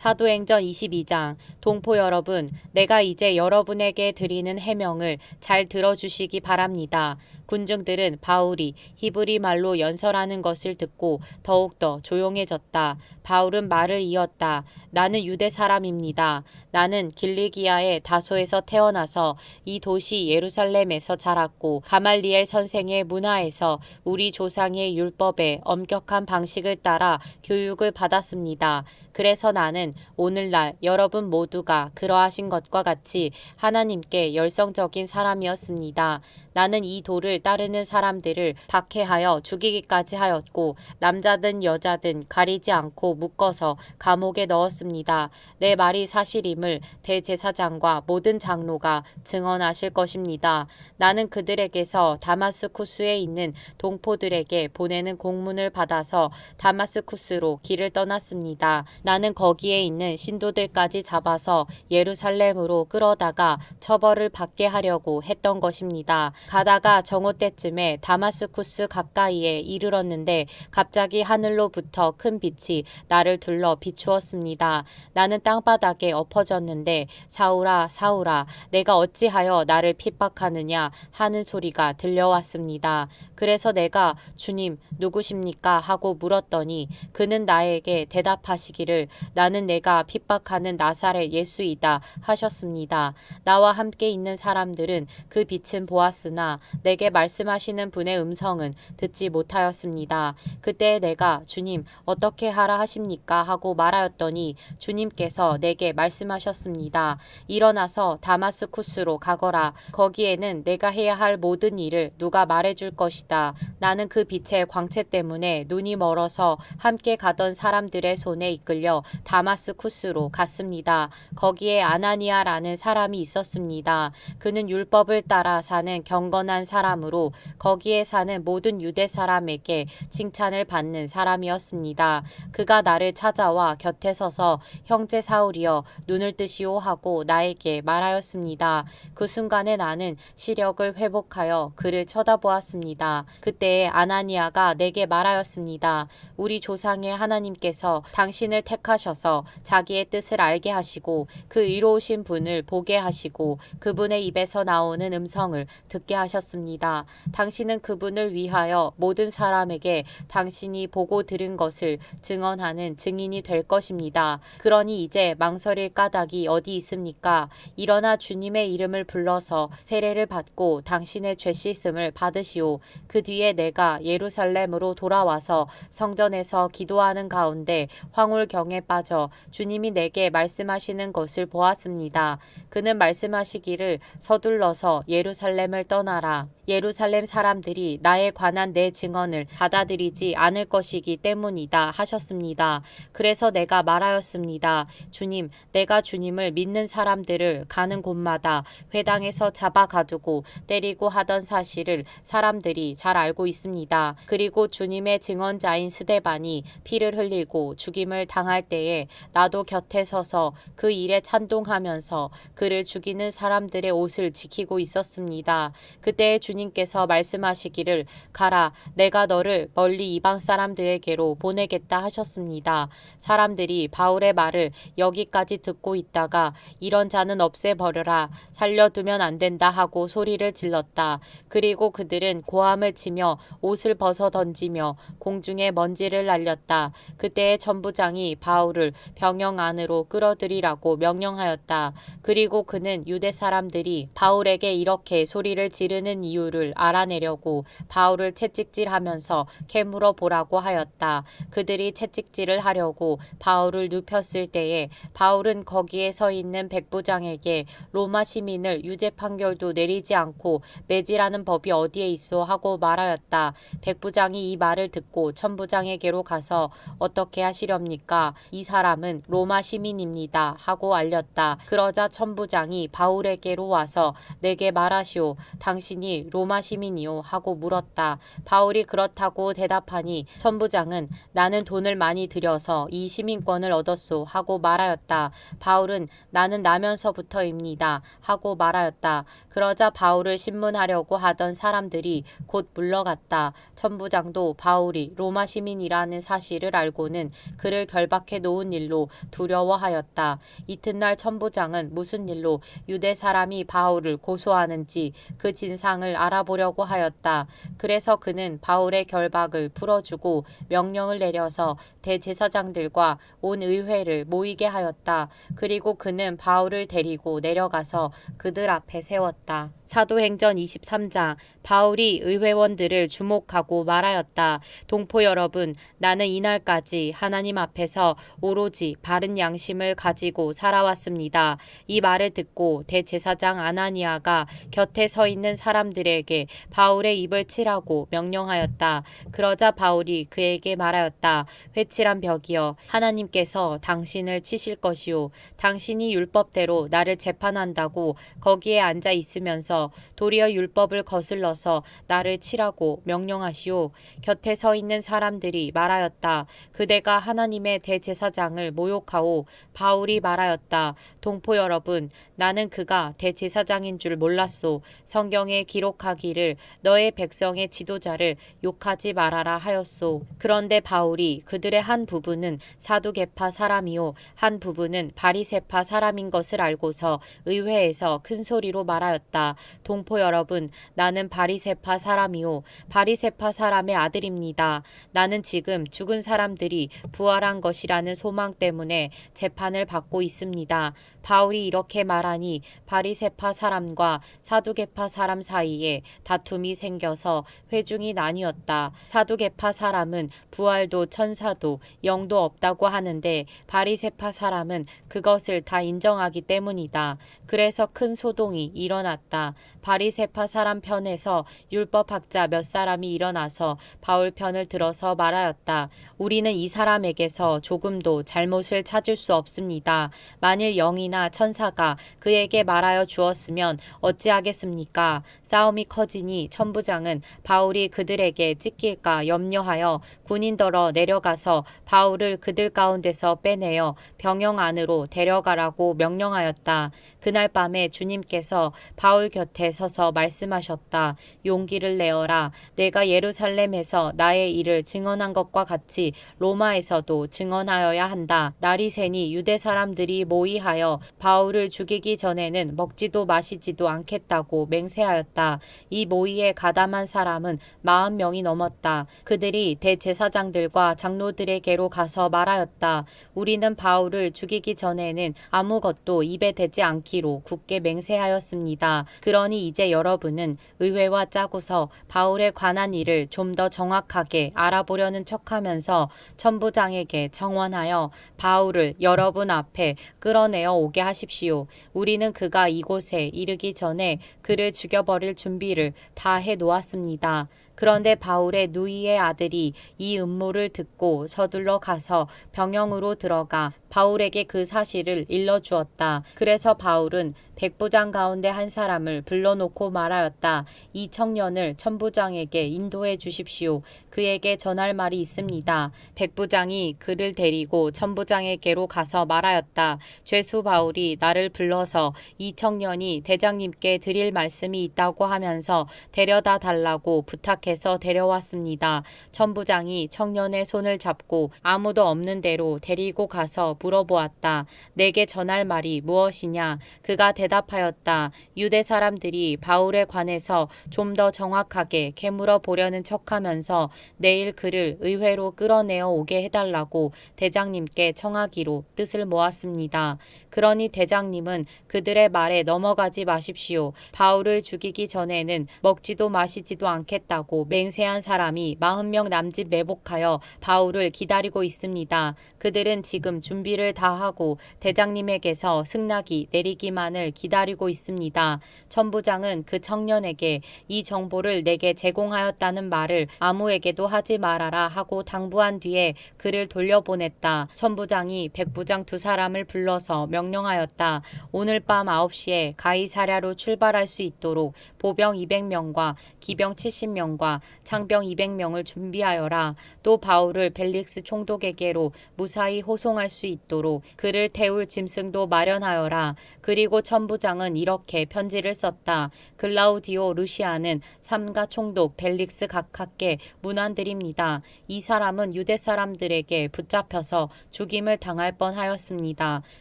사도행전 22장. 동포 여러분, 내가 이제 여러분에게 드리는 해명을 잘 들어주시기 바랍니다. 군중들은 바울이 히브리 말로 연설하는 것을 듣고 더욱더 조용해졌다. 바울은 말을 이었다. 나는 유대 사람입니다. 나는 길리기아의 다소에서 태어나서 이 도시 예루살렘에서 자랐고 가말리엘 선생의 문화에서 우리 조상의 율법에 엄격한 방식을 따라 교육을 받았습니다. 그래서 나는 오늘날 여러분 모두가 그러하신 것과 같이 하나님께 열성적인 사람이었습니다. 나는 이 도를 따르는 사람들을 박해하여 죽이기까지 하였고 남자든 여자든 가리지 않고 묶어서 감옥에 넣었습니다. 내 말이 사실임을 대제사장과 모든 장로가 증언하실 것입니다. 나는 그들에게서 다마스쿠스에 있는 동포들에게 보내는 공문을 받아서 다마스쿠스로 길을 떠났습니다. 나는 거기에 있는 신도들까지 잡아서 예루살렘으로 끌어다가 처벌을 받게 하려고 했던 것입니다. 가다가 정오 때쯤에 다마스쿠스 가까이에 이르렀는데 갑자기 하늘로부터 큰 빛이 나를 둘러 비추었습니다. 나는 땅바닥에 엎어졌는데 사울아 사울아 내가 어찌하여 나를 핍박하느냐 하는 소리가 들려왔습니다. 그래서 내가 주님 누구십니까 하고 물었더니 그는 나에게 대답하시기를 나는 내가 핍박하는 나사렛 예수이다 하셨습니다. 나와 함께 있는 사람들은 그 빛은 보았으나 내게 말씀하시는 분의 음성은 듣지 못하였습니다. 그때 내가 주님 어떻게 하라 하십니까 하고 말하였더니 주님께서 내게 말씀하셨습니다. 일어나서 다마스쿠스로 가거라. 거기에는 내가 해야 할 모든 일을 누가 말해줄 것이다. 나는 그 빛의 광채 때문에 눈이 멀어서 함께 가던 사람들의 손에 이끌려 다마스쿠스로 갔습니다. 거기에 아나니아라는 사람이 있었습니다. 그는 율법을 따라 사는 경건한 사람으로 거기에 사는 모든 유대 사람에게 칭찬을 받는 사람이었습니다. 그가 나를 찾아와 곁에 서서 형제 사울이여 눈을 뜨시오 하고 나에게 말하였습니다. 그 순간에 나는 시력을 회복하여 그를 쳐다보았습니다. 그때 아나니아가 내게 말하였습니다. 우리 조상의 하나님께서 당신을 택하셔서 자기의 뜻을 알게 하시고 그 의로우신 분을 보게 하시고 그분의 입에서 나오는 음성을 듣게 하셨습니다. 당신은 그분을 위하여 모든 사람에게 당신이 보고 들은 것을 증언하는 증인이 될 것입니다. 그러니 이제 망설일 까닭이 어디 있습니까? 일어나 주님의 이름을 불러서 세례를 받고 당신의 죄 씻음을 받으시오. 그 뒤에 내가 예루살렘으로 돌아와서 성전에서 기도하는 가운데 황홀경에 빠져 주님이 내게 말씀하시는 것을 보았습니다. 그는 말씀하시기를 서둘러서 예루살렘을 떠나라. 예루살렘 사람들이 나에 관한 내 증언을 받아들이지 않을 것이기 때문이다 하셨습니다. 그래서 내가 말하였습니다. 주님, 내가 주님을 믿는 사람들을 가는 곳마다 회당에서 잡아 가두고 때리고 하던 사실을 사람들이 잘 알고 있습니다. 그리고 주님의 증언자인 스데반이 피를 흘리고 죽임을 당할 때에 나도 곁에 서서 그 일에 찬동하면서 그를 죽이는 사람들의 옷을 지키고 있었습니다. 그때 주님께서 말씀하시기를 가라 내가 너를 멀리 이방 사람들에게로 보내겠다 하셨습니다. 사람들이 바울의 말을 여기까지 듣고 있다가 이런 자는 없애버려라 살려두면 안 된다 하고 소리를 질렀다. 그리고 그들은 고함을 치며 옷을 벗어 던지며 공중에 먼지를 날렸다. 그때의 천부장이 바울을 병영 안으로 끌어들이라고 명령하였다. 그리고 그는 유대 사람들이 바울에게 이렇게 소리를 지르는 이유를 알아내려고 바울을 채찍질하면서 캐물어 보라고 하였다. 그들이 채찍질을 하려고 바울을 눕혔을 때에 바울은 거기에 서 있는 백부장에게 로마 시민을 유죄 판결도 내리지 않고 매질하는 법이 어디에 있어 하고 말하였다. 백부장이 이 말을 듣고 천부장에게로 가서 어떻게 하시렵니까? 이 사람은 로마 시민입니다 하고 알렸다. 그러자 천부장이 바울에게로 와서 내게 말하시오. 당신이 로마 로마 시민이요 하고 물었다. 바울이 그렇다고 대답하니 천부장은 나는 돈을 많이 들여서 이 시민권을 얻었소 하고 말하였다. 바울은 나는 나면서부터입니다 하고 말하였다. 그러자 바울을 신문하려고 하던 사람들이 곧 물러갔다. 천부장도 바울이 로마 시민이라는 사실을 알고는 그를 결박해 놓은 일로 두려워하였다. 이튿날 천부장은 무슨 일로 유대 사람이 바울을 고소하는지 그 진상을 알아보려고 하였다. 그래서 그는 바울의 결박을 풀어주고 명령을 내려서 대제사장들과 온 의회를 모이게 하였다. 그리고 그는 바울을 데리고 내려가서 그들 앞에 세웠다. 사도행전 23장. 바울이 의회원들을 주목하고 말하였다. 동포 여러분, 나는 이날까지 하나님 앞에서 오로지 바른 양심을 가지고 살아왔습니다. 이 말을 듣고 대제사장 아나니아가 곁에 서 있는 사람들에게 바울의 입을 치라고 명령하였다. 그러자 바울이 그에게 말하였다. 회칠한 벽이여, 하나님께서 당신을 치실 것이요, 당신이 율법대로 나를 재판한다고 거기에 앉아 있으면서 도리어 율법을 거슬러서 나를 치라고 명령하시오. 곁에 서 있는 사람들이 말하였다. 그대가 하나님의 대제사장을 모욕하오. 바울이 말하였다. 동포 여러분, 나는 그가 대제사장인 줄 몰랐소. 성경에 기록하기를 너의 백성의 지도자를 욕하지 말아라 하였소. 그런데 바울이 그들의 한 부분은 사두개파 사람이요 한 부분은 바리새파 사람인 것을 알고서 의회에서 큰 소리로 말하였다. 동포 여러분, 나는 바리새파 사람이요 바리새파 사람의 아들입니다. 나는 지금 죽은 사람들이 부활한 것이라는 소망 때문에 재판을 받고 있습니다. 바울이 이렇게 말하니 바리새파 사람과 사두개파 사람 사이에 다툼이 생겨서 회중이 나뉘었다. 사두개파 사람은 부활도 천사도 영도 없다고 하는데 바리새파 사람은 그것을 다 인정하기 때문이다. 그래서 큰 소동이 일어났다. 바리새파 사람 편에서 율법학자 몇 사람이 일어나서 바울 편을 들어서 말하였다. 우리는 이 사람에게서 조금도 잘못을 찾을 수 없습니다. 만일 영이나 천사가 그에게 말하여 주었으면 어찌하겠습니까? 싸움이 커지니 천부장은 바울이 그들에게 찢길까 염려하여 군인더러 내려가서 바울을 그들 가운데서 빼내어 병영 안으로 데려가라고 명령하였다. 그날 밤에 주님께서 바울 곁에 서서 말씀하셨다. 용기를 내어라. 내가 예루살렘에서 나의 일을 증언한 것과 같이 로마에서도 증언하여야 한다. 날이 새니 유대 사람들이 모이하여 바울을 죽이기 전에는 먹지도 마시지도 않겠다고 맹세하였다. 이 모의에 가담한 사람은 40명이 넘었다. 그들이 대제사장들과 장로들에게로 가서 말하였다. 우리는 바울을 죽이기 전에는 아무것도 입에 대지 않기로 굳게 맹세하였습니다. 그러니 이제 여러분은 의회와 짜고서 바울에 관한 일을 좀 더 정확하게 알아보려는 척하면서 천부장에게 청원하여 바울을 여러분 앞에 끌어내어 오게 하십시오. 우리는 그가 이곳에 이르기 전에 그를 죽여버릴 준비를 다 해놓았습니다. 그런데 바울의 누이의 아들이 이 음모를 듣고 서둘러 가서 병영으로 들어가 바울에게 그 사실을 일러주었다. 그래서 바울은 백부장 가운데 한 사람을 불러놓고 말하였다. 이 청년을 천부장에게 인도해 주십시오. 그에게 전할 말이 있습니다. 백부장이 그를 데리고 천부장에게로 가서 말하였다. 죄수 바울이 나를 불러서 이 청년이 대장님께 드릴 말씀이 있다고 하면서 데려다 달라고 부탁해서 데려왔습니다. 천부장이 청년의 손을 잡고 아무도 없는 데로 데리고 가서 물어보았다. 내게 전할 말이 무엇이냐? 그가 대답하였다. 유대 사람들이 바울에 관해서 좀 더 정확하게 캐물어 보려는 척하면서 내일 그를 의회로 끌어내어 오게 해달라고 대장님께 청하기로 뜻을 모았습니다. 그러니 대장님은 그들의 말에 넘어가지 마십시오. 바울을 죽이기 전에는 먹지도 마시지도 않겠다고 맹세한 사람이 40명 남짓 매복하여 바울을 기다리고 있습니다. 그들은 지금 준비 준비를 다 하고 대장님에게서 승낙이 내리기만을 기다리고 있습니다. 천부장은 그 청년에게 이 정보를 내게 제공하였다는 말을 아무에게도 하지 말아라 하고 당부한 뒤에 그를 돌려보냈다. 천부장이 백부장 두 사람을 불러서 명령하였다. 오늘 밤 9시에 가이사랴로 출발할 수 있도록 보병 200명과 기병 70명과 창병 200명을 준비하여라. 또 바울을 벨릭스 총독에게로 무사히 호송할 수 있도록 그를 태울 짐승도 마련하여라. 그리고 천부장은 이렇게 편지를 썼다. 글라우디오 루시아는 삼가 총독 벨릭스 각하께 문안드립니다. 이 사람은 유대 사람들에게 붙잡혀서 죽임을 당할 뻔하였습니다.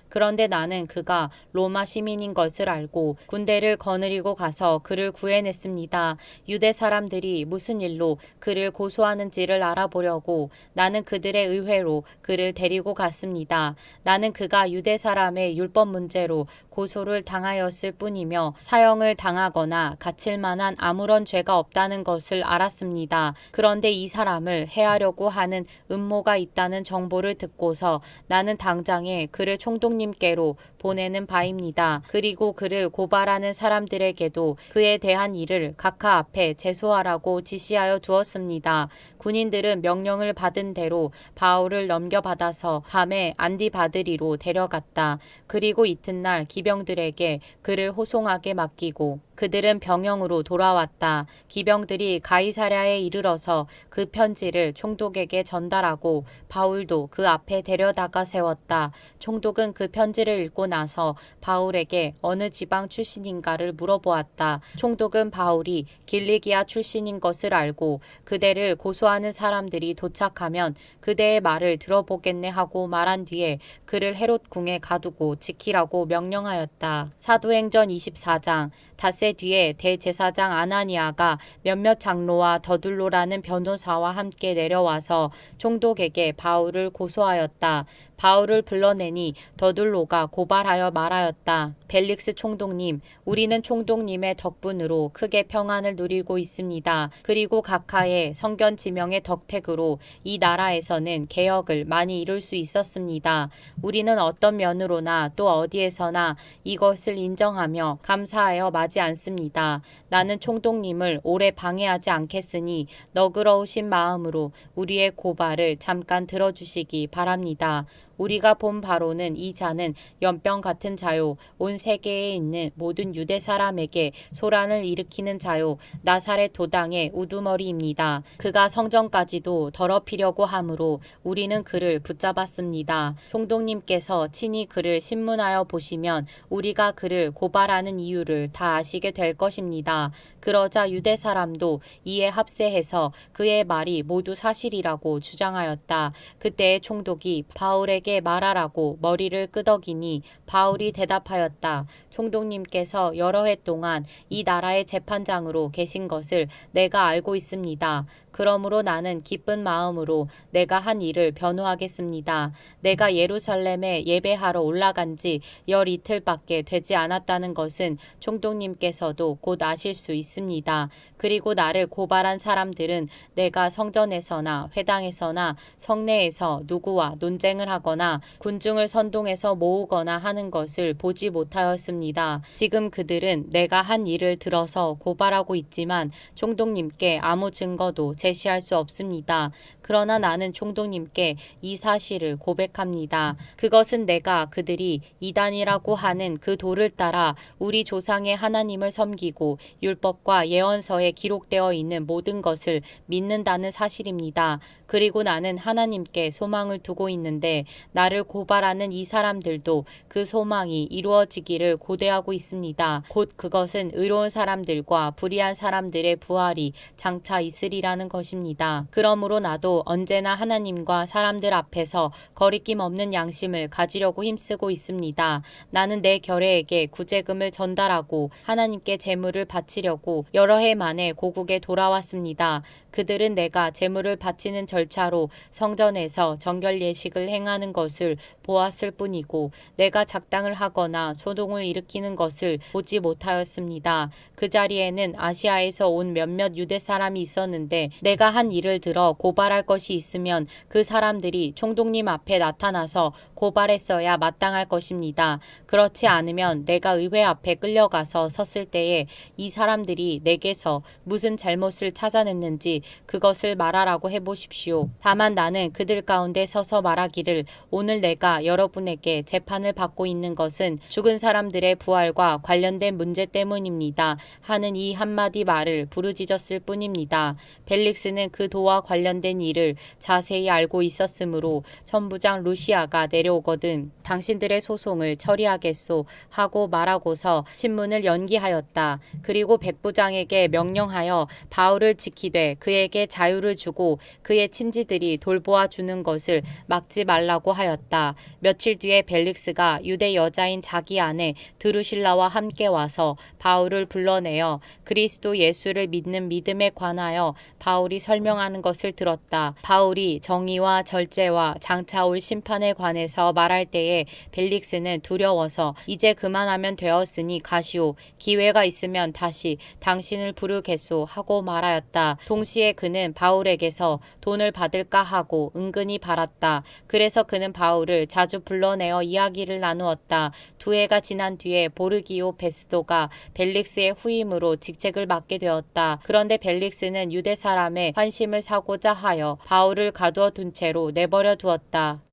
그런데 나는 그가 로마 시민인 것을 알고 군대를 거느리고 가서 그를 구해냈습니다. 유대 사람들이 무슨 일로 그를 고소하는지를 알아보려고 나는 그들의 의회로 그를 데리고 갔습니다. 나는 그가 유대 사람의 율법 문제로 고소를 당하였을 뿐이며 사형을 당하거나 갇힐 만한 아무런 죄가 없다는 것을 알았습니다. 그런데 이 사람을 해하려고 하는 음모가 있다는 정보를 듣고서 나는 당장에 그를 총독님께로 보내는 바입니다. 그리고 그를 고발하는 사람들에게도 그에 대한 일을 각하 앞에 제소하라고 지시하여 두었습니다. 군인들은 명령을 받은 대로 바울을 넘겨받아서 밤에 안디바드리로 데려갔다. 그리고 이튿날 기병들에게 그를 호송하게 맡기고 그들은 병영으로 돌아왔다. 기병들이 가이사랴에 이르러서 그 편지를 총독에게 전달하고 바울도 그 앞에 데려다가 세웠다. 총독은 그 편지를 읽고 나서 바울에게 어느 지방 출신인가를 물어보았다. 총독은 바울이 길리기아 출신인 것을 알고 그대를 고소하는 사람들이 도착하면 그대의 말을 들어보겠네 하고 말한 뒤에 그를 헤롯 궁에 가두고 지키라고 명령하였다. 사도행전 24장. 닷새 뒤에 대제사장 아나니아가 몇몇 장로와 더둘로라는 변호사와 함께 내려와서 총독에게 바울을 고소하였다. 바울을 불러내니 더둘로가 고발하여 말하였다. 벨릭스 총독님, 우리는 총독님의 덕분으로 크게 평안을 누리고 있습니다. 그리고 각하의 성견 지명의 덕택으로 이 나라에서는 개혁을 많이 이룰 수 있었습니다. 우리는 어떤 면으로나 또 어디에서나 이것을 인정하며 감사하여 마지 않습니다. 나는 총독님을 오래 방해하지 않겠으니 너그러우신 마음으로 우리의 고발을 잠깐 들어주시기 바랍니다. 우리가 본 바로는 이 자는 연병 같은 자요 온 세계에 있는 모든 유대 사람에게 소란을 일으키는 자요 나사렛 도당의 우두머리입니다. 그가 성전까지도 더럽히려고 하므로 우리는 그를 붙잡았습니다. 총독님께서 친히 그를 신문하여 보시면 우리가 그를 고발하는 이유를 다 아시게 될 것입니다. 그러자 유대 사람도 이에 합세해서 그의 말이 모두 사실이라고 주장하였다. 그때의 총독이 바울에게 말하라고 머리를 끄덕이니 바울이 대답하였다. 총독님께서 여러 해 동안 이 나라의 재판장으로 계신 것을 내가 알고 있습니다. 그러므로 나는 기쁜 마음으로 내가 한 일을 변호하겠습니다. 내가 예루살렘에 예배하러 올라간 지 열 이틀밖에 되지 않았다는 것은 총독님께서도 곧 아실 수 있습니다. 그리고 나를 고발한 사람들은 내가 성전에서나 회당에서나 성내에서 누구와 논쟁을 하거나 군중을 선동해서 모으거나 하는 것을 보지 못하였습니다. 지금 그들은 내가 한 일을 들어서 고발하고 있지만 총독님께 아무 증거도 제시할 수 없습니다. 그러나 나는 총독님께 이 사실을 고백합니다. 그것은 내가 그들이 이단이라고 하는 그 도를 따라 우리 조상의 하나님을 섬기고 율법과 예언서에 기록되어 있는 모든 것을 믿는다는 사실입니다. 그리고 나는 하나님께 소망을 두고 있는데 나를 고발하는 이 사람들도 그 소망이 이루어지기를 고대하고 있습니다. 곧 그것은 의로운 사람들과 불의한 사람들의 부활이 장차 있으리라는 것입니다. 그러므로 나도 언제나 하나님과 사람들 앞에서 거리낌 없는 양심을 가지려고 힘쓰고 있습니다. 나는 내 결례에게 구제금을 전달하고 하나님께 제물을 바치려고 여러 해 만에 고국에 돌아왔습니다. 그들은 내가 제물을 바치는 절차로 성전에서 정결 예식을 행하는 것을 보았을 뿐이고 내가 작당을 하거나 소동을 일으키는 것을 보지 못하였습니다. 그 자리에는 아시아에서 온 몇몇 유대 사람이 있었는데 내가 한 일을 들어 고발할 것이 있으면 그 사람들이 총독님 앞에 나타나서 고발했어야 마땅할 것입니다. 그렇지 않으면 내가 의회 앞에 끌려가서 섰을 때에 이 사람들이 내게서 무슨 잘못을 찾아냈는지 그것을 말하라고 해보십시오. 다만 나는 그들 가운데 서서 말하기를 오늘 내가 여러분에게 재판을 받고 있는 것은 죽은 사람들의 부활과 관련된 문제 때문입니다. 하는 이 한마디 말을 부르짖었을 뿐입니다. 벨릭스는 그 도와 관련된 일을 자세히 알고 있었으므로 천부장 루시아가 내려오거든 당신들의 소송을 처리하겠소 하고 말하고서 신문을 연기하였다. 그리고 백부장에게 명령하여 바울을 지키되 그에게 자유를 주고 그의 친지들이 돌보아 주는 것을 막지 말라고 하였다. 며칠 뒤에 벨릭스가 유대 여자인 자기 아내 드루실라와 함께 와서 바울을 불러내어 그리스도 예수를 믿는 믿음에 관하여 바울이 설명하는 것을 들었다. 바울이 정의와 절제와 장차 올 심판에 관해서 말할 때에 벨릭스는 두려워서 이제 그만하면 되었으니 가시오. 기회가 있으면 다시 당신을 부르겠소 하고 말하였다. 동시에 그는 바울에게서 돈을 받을까 하고 은근히 바랐다. 그래서 그는 바울을 자주 불러내어 이야기를 나누었다. 2해가 지난 뒤에 보르기오 베스도가 벨릭스의 후임으로 직책을 맡게 되었다. 그런데 벨릭스는 유대 사람의 환심을 사고자 하여 바울을 가두어 둔 채로 내버려 두었다.